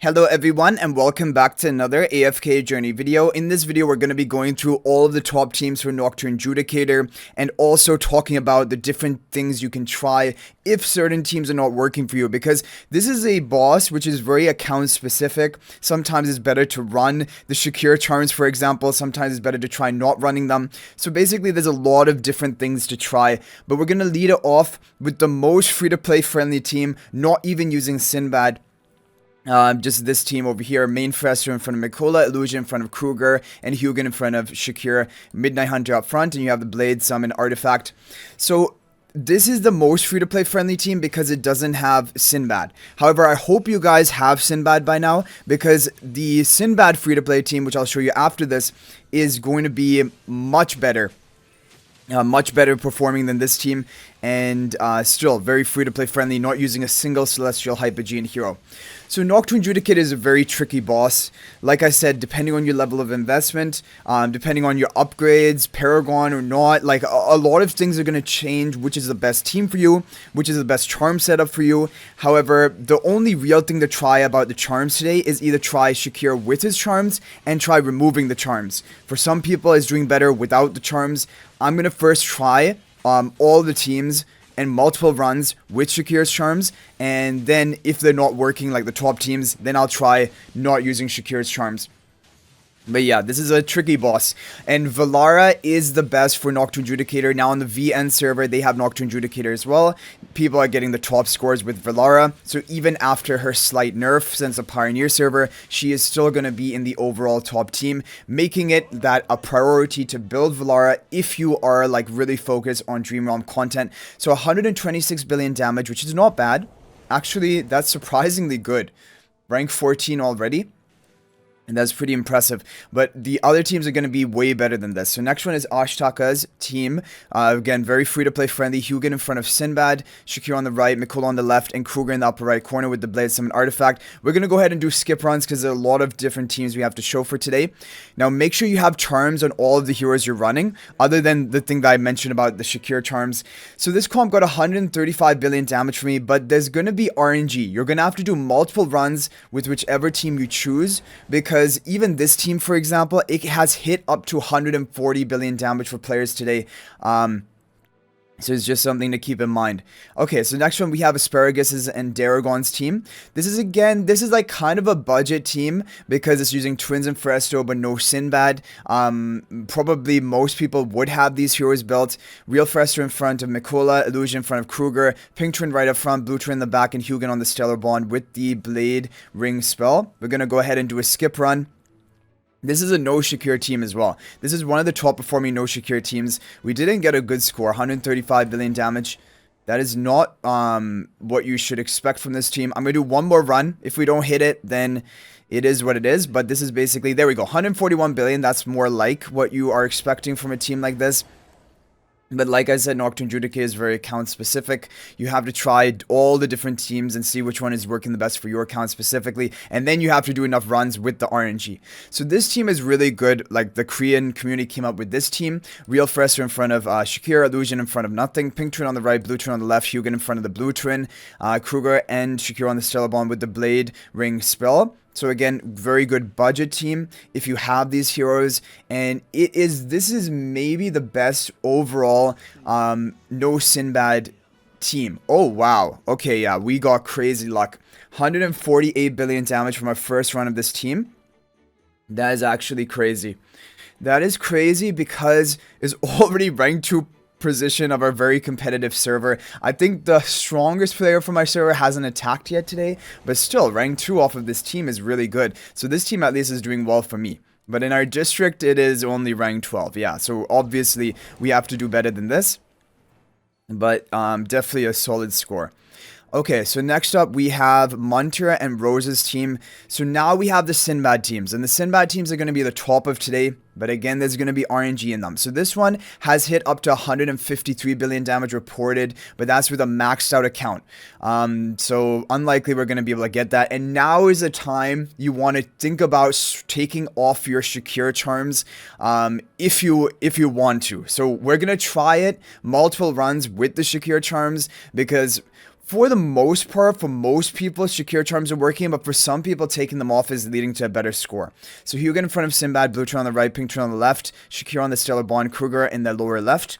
Hello everyone and welcome back to another AFK journey video. In this video we're going to be going through all of the top teams for Nocturne Judicator and also talking about the different things you can try if certain teams are not working for you, because this is a boss which is very account specific. Sometimes it's better to run the Shakir charms, for example. Sometimes it's better to try not running them. So basically there's a lot of different things to try, but we're going to lead it off with the most free to play friendly team, not even using Sinbad. Just this team over here. Main Fresser in front of Mikola, Illusion in front of Kruger, and Hugin in front of Shakir. Midnight Hunter up front, and you have the Blade, Summon, Artifact. So this is the most free-to-play friendly team because it doesn't have Sinbad. However, I hope you guys have Sinbad by now, because the Sinbad free-to-play team, which I'll show you after this, is going to be much better performing than this team, and still very free to play friendly, not using a single Celestial Hypogean hero. So Nocturne Judicator is a very tricky boss. Like I said, depending on your level of investment, depending on your upgrades, Paragon or not, like a lot of things are going to change which is the best team for you, which is the best charm setup for you. However, the only real thing to try about the charms today is either try Shakir with his charms and try removing the charms. For some people, it's doing better without the charms. I'm going to first try all the teams and multiple runs with Shakir's charms, and then if they're not working like the top teams, then I'll try not using Shakir's charms. But yeah, this is a tricky boss, and Valara is the best for Nocturne Judicator. Now on the VN server, they have Nocturne Judicator as well. People are getting the top scores with Valara, so even after her slight nerf since the Pioneer server, she is still going to be in the overall top team, making it that a priority to build Valara if you are like really focused on Dream Realm content. So 126 billion damage, which is not bad. Actually, that's surprisingly good. Rank 14 already. And that's pretty impressive. But the other teams are going to be way better than this. So next one is Ashtaka's team. Again, very free-to-play friendly. Hugin in front of Sinbad, Shakir on the right, Mikola on the left, and Kruger in the upper right corner with the Blade Summon Artifact. We're going to go ahead and do skip runs because there are a lot of different teams we have to show for today. Now, make sure you have charms on all of the heroes you're running, other than the thing that I mentioned about the Shakir charms. So this comp got 135 billion damage for me, but there's going to be RNG. You're going to have to do multiple runs with whichever team you choose, because even this team, for example, it has hit up to 140 billion damage for players today. So it's just something to keep in mind. Okay, so next one we have Asparagus' and Daragon's team. This is like kind of a budget team because it's using Twins and Fresto but no Sinbad. Probably most people would have these heroes built. Real Fresto in front of Mikola, Illusion in front of Kruger, Pink Twin right up front, Blue Twin in the back, and Hugin on the Stellar Bond with the Blade Ring spell. We're going to go ahead and do a skip run. This is a No-Shakir team as well. This is one of the top performing No-Shakir teams. We didn't get a good score, 135 billion damage. That is not what you should expect from this team. I'm going to do one more run. If we don't hit it, then it is what it is. But this is basically, there we go, 141 billion. That's more like what you are expecting from a team like this. But like I said, Nocturne Judicator is very account specific. You have to try all the different teams and see which one is working the best for your account specifically. And then you have to do enough runs with the RNG. So this team is really good. Like the Korean community came up with this team. Real Fresser in front of Shakir, Illusion in front of nothing. Pink Twin on the right, Blue Twin on the left. Hugin in front of the Blue Twin. Kruger and Shakir on the Stellar Bond with the Blade Ring spell. So again, very good budget team if you have these heroes, and this is maybe the best overall No-Sinbad team. Oh wow, okay, yeah, we got crazy luck. 148 billion damage from our first run of this team. That is actually crazy. That is crazy because it's already ranked 2 position of our very competitive server. I think the strongest player from my server hasn't attacked yet today, but still, rank 2 off of this team is really good. So this team at least is doing well for me. But in our district, it is only rank 12. Yeah, so obviously we have to do better than this. But definitely a solid score. Okay, so next up we have Montera and Rose's team. So now we have the Sinbad teams, and the Sinbad teams are going to be the top of today, but again, there's going to be RNG in them. So this one has hit up to 153 billion damage reported, but that's with a maxed out account. So unlikely we're going to be able to get that. And now is the time you want to think about taking off your Shakir charms if you want to. So we're going to try it multiple runs with the Shakir charms because for the most part, for most people, Shakir charms are working, but for some people, taking them off is leading to a better score. So Hugo in front of Sinbad, blue turn on the right, pink turn on the left, Shakir on the Stellar Bond, Kruger in the lower left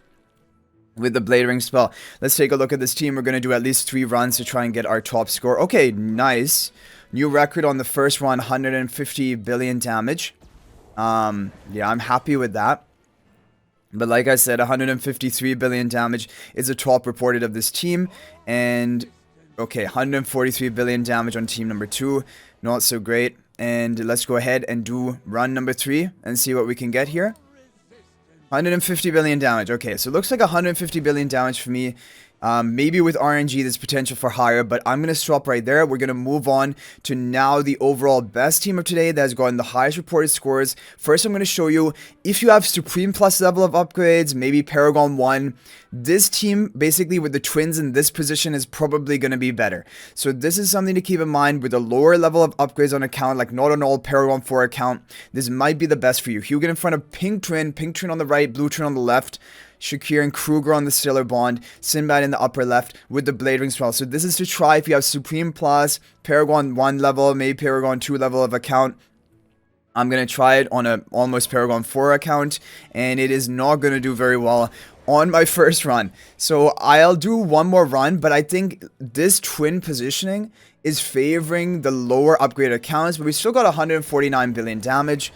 with the Blade Ring spell. Let's take a look at this team. We're going to do at least 3 runs to try and get our top score. Okay, nice. New record on the first run, 150 billion damage. Yeah, I'm happy with that. But like I said, 153 billion damage is the top reported of this team. And, okay, 143 billion damage on team number 2. Not so great. And let's go ahead and do run number 3 and see what we can get here. 150 billion damage. Okay, so it looks like 150 billion damage for me. Maybe with RNG there's potential for higher, but I'm going to stop right there. We're going to move on to now the overall best team of today that has gotten the highest reported scores. First, I'm going to show you if you have Supreme Plus level of upgrades, maybe Paragon 1. This team, basically with the twins in this position, is probably going to be better. So this is something to keep in mind with a lower level of upgrades on account, like not an all Paragon 4 account. This might be the best for you. Hugo in front of pink twin on the right, blue twin on the left. Shakir and Kruger on the Stellar Bond, Sinbad in the upper left with the Blade Ring spell. So this is to try if you have Supreme Plus, Paragon 1 level, maybe Paragon 2 level of account. I'm going to try it on a almost Paragon 4 account, and it is not going to do very well on my first run. So I'll do one more run, but I think this twin positioning is favoring the lower upgraded accounts, but we still got 149 billion damage,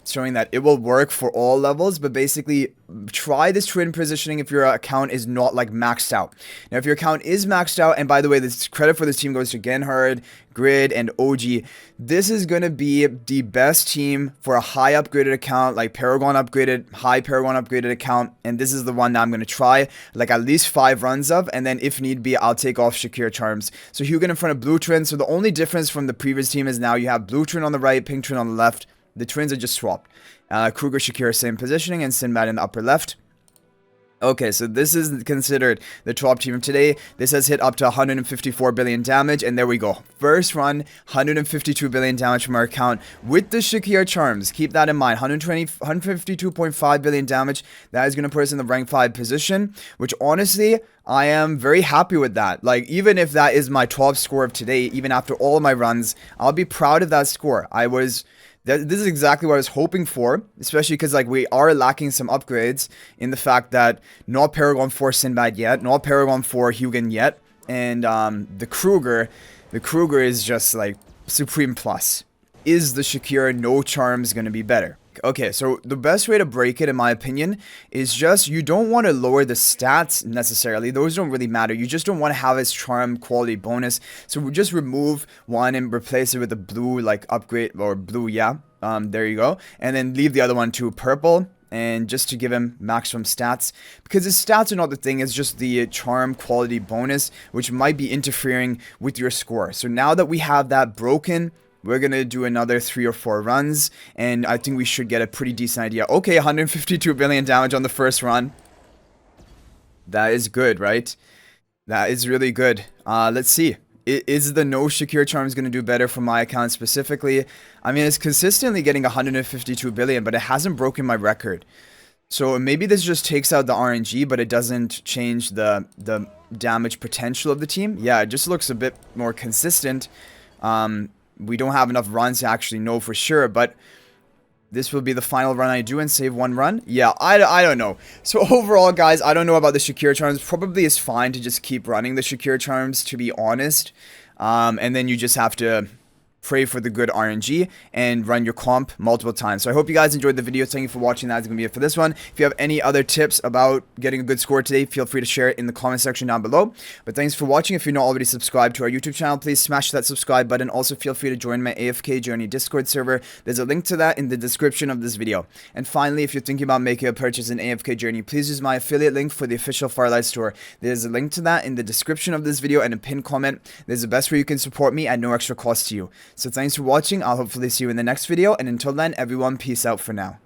showing that it will work for all levels. But basically, try this twin positioning if your account is not like maxed out. Now, if your account is maxed out, and by the way, this credit for this team goes to Genhard, Grid, and OG. This is going to be the best team for a high upgraded account, like Paragon upgraded, high Paragon upgraded account, and this is the one that I'm going to try like at least 5 runs of, and then if need be, I'll take off Shakir charms. So Hugo in front of blue twin. So the only difference from the previous team is now you have blue twin on the right, pink twin on the left. The twins are just swapped. Kruger, Shakir, same positioning, and Sinbad in the upper left. Okay, so this is considered the top team of today. This has hit up to 154 billion damage, and there we go. First run, 152 billion damage from our account with the Shakir charms. Keep that in mind. 152.5 billion damage. That is going to put us in the rank 5 position, which honestly, I am very happy with that. Like, even if that is my top score of today, even after all of my runs, I'll be proud of that score. This is exactly what I was hoping for, especially because like we are lacking some upgrades in the fact that not Paragon 4 Sinbad yet, not Paragon 4 Hugin yet, and the Kruger is just like Supreme Plus. Is the Shakir no charms going to be better? Okay, so the best way to break it, in my opinion, is just you don't want to lower the stats necessarily. Those don't really matter. You just don't want to have his charm quality bonus. So we just remove one and replace it with a blue, like upgrade, or blue, yeah. There you go. And then leave the other one to purple. And just to give him maximum stats, because his stats are not the thing, it's just the charm quality bonus, which might be interfering with your score. So now that we have that broken, we're going to do another 3 or 4 runs, and I think we should get a pretty decent idea. Okay, 152 billion damage on the first run. That is good, right? That is really good. Let's see. Is the No-Shakir charms going to do better for my account specifically? I mean, it's consistently getting 152 billion, but it hasn't broken my record. So maybe this just takes out the RNG, but it doesn't change the damage potential of the team. Yeah, it just looks a bit more consistent. We don't have enough runs to actually know for sure, but this will be the final run I do and save 1 run. Yeah, I don't know. So overall, guys, I don't know about the Shakir charms. Probably is fine to just keep running the Shakir charms, to be honest. And then you just have to pray for the good RNG and run your comp multiple times. So I hope you guys enjoyed the video. Thank you for watching. That's going to be it for this one. If you have any other tips about getting a good score today, feel free to share it in the comment section down below. But thanks for watching. If you're not already subscribed to our YouTube channel, please smash that subscribe button. Also, feel free to join my AFK Journey Discord server. There's a link to that in the description of this video. And finally, if you're thinking about making a purchase in AFK Journey, please use my affiliate link for the official Farlight store. There's a link to that in the description of this video and a pinned comment. There's the best way you can support me at no extra cost to you. So thanks for watching. I'll hopefully see you in the next video, and until then, everyone, peace out for now.